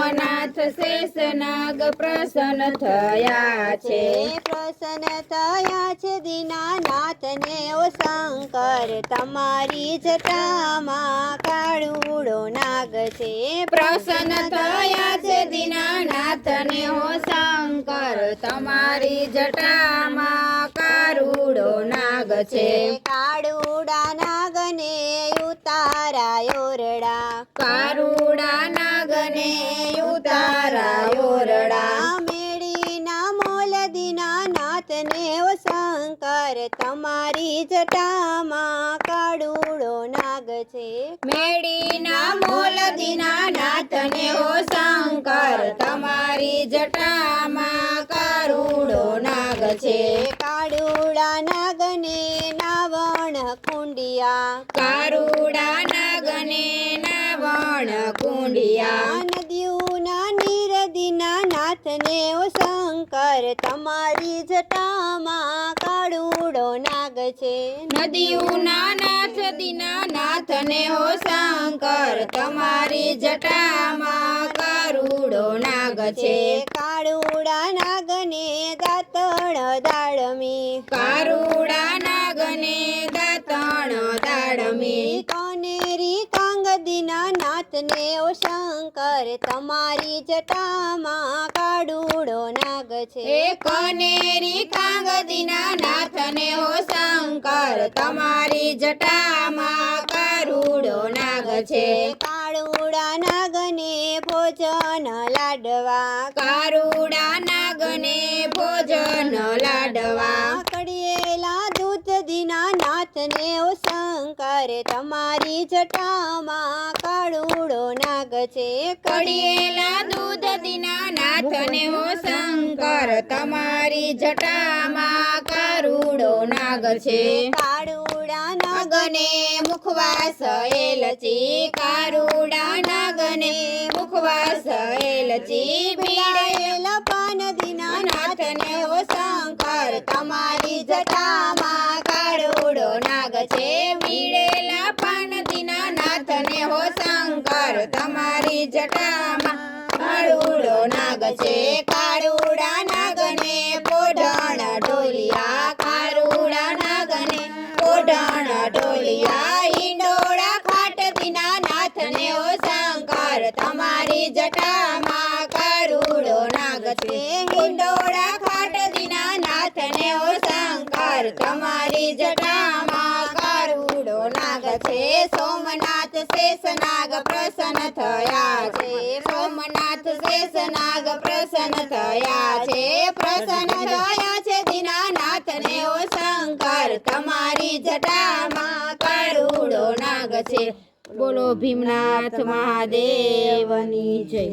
સોમનાથ શેષનાગ પ્રસન્ન થયા છે। પ્રસન્ન થયા છે દીનાનાથને ઓ શંકર તમારી જટામાં કાળુડો નાગ છે। પ્રસન્ન થયા છે દીનાનાથને હો શંકર તમારી જટામાં કારુડો નાગ છે। કાળુડા નાગને ઉતારાયો રડા કારુડા નાગને ઉતારાયો રડા મેળીના મોલ દીનાનાથને ઓ શંકર તમારી જટામાં કાળુડો નાગ છે। મેડીના મોલ દીનાનાથને હો શંકર તમારી જટામાં કારુડો નાગ છે। કાળુડા નાગને નાવણ કુંડિયા કારુડા નાગને નાવણ કુંડિયા નદીઓના નીર દીનાનાથને ઓ શંકર તમારી જટામાં કાળુડો નાગ છે। નદીઓના નાથ દીનાનાથને હો શંકર તમારી જટામાં કારુડો નાગ છે। કાળુડા નાગને દાતણ દાળમી કારુડા નાગને દાતણ દાડમી કોનેરી કાંગ દીનાનાથને ઓ શંકર તમારી જટામાં કાળુડો નાગ છે। એ કનેરી કાંગ દીનાનાથને હો શંકર તમારી જટામાં કારુડો નાગ છે। કાળુડા નાગને ભોજન લાડવા કારુડા નાગને ભોજન લાડવા કડિયેલા દૂધ દીનાનાથને ઓ શંકર તમારી જટામાં કાળુડો નાગ છે। કડિયેલા દૂધ દીનાનાથને હો શંકર તમારી જટામાં કારુડો નાગ છે। કાળુડા નાગને મુખવાસ એલચી કારુડા નાગને મુખવાસ એલચી ભીડાયેલા પાન દીનાનાથને હો શંકર તમારી જટામાં કારુડો નાગ છે। વીડેલા પાન દીનાનાથને હો શંકર તમારી જટામાં કારુડો નાગ છે। કારુડા નાગને પોઢણ ઢોલિયા કારુડા નાગને પોઢણ ઢોલિયા હિંડોળા ખાટ દીનાનાથને હો શંકર તમારી જટામાં કારુડો નાગ છે। હિંડોળા ખાટ દીનાનાથને હો શંકર તમારી જટામાં કારુડો નાગ છે। સોમનાથ શેષનાગ પ્રસન્ન થયા છે। સોમનાથ શેષનાગ પ્રસન્ન થયા છે। પ્રસન્ન થયા છે દીનાનાથને હો શંકર તમારી જટામાં કારુડો નાગ છે। બોલો ભીમનાથ મહાદેવની જય।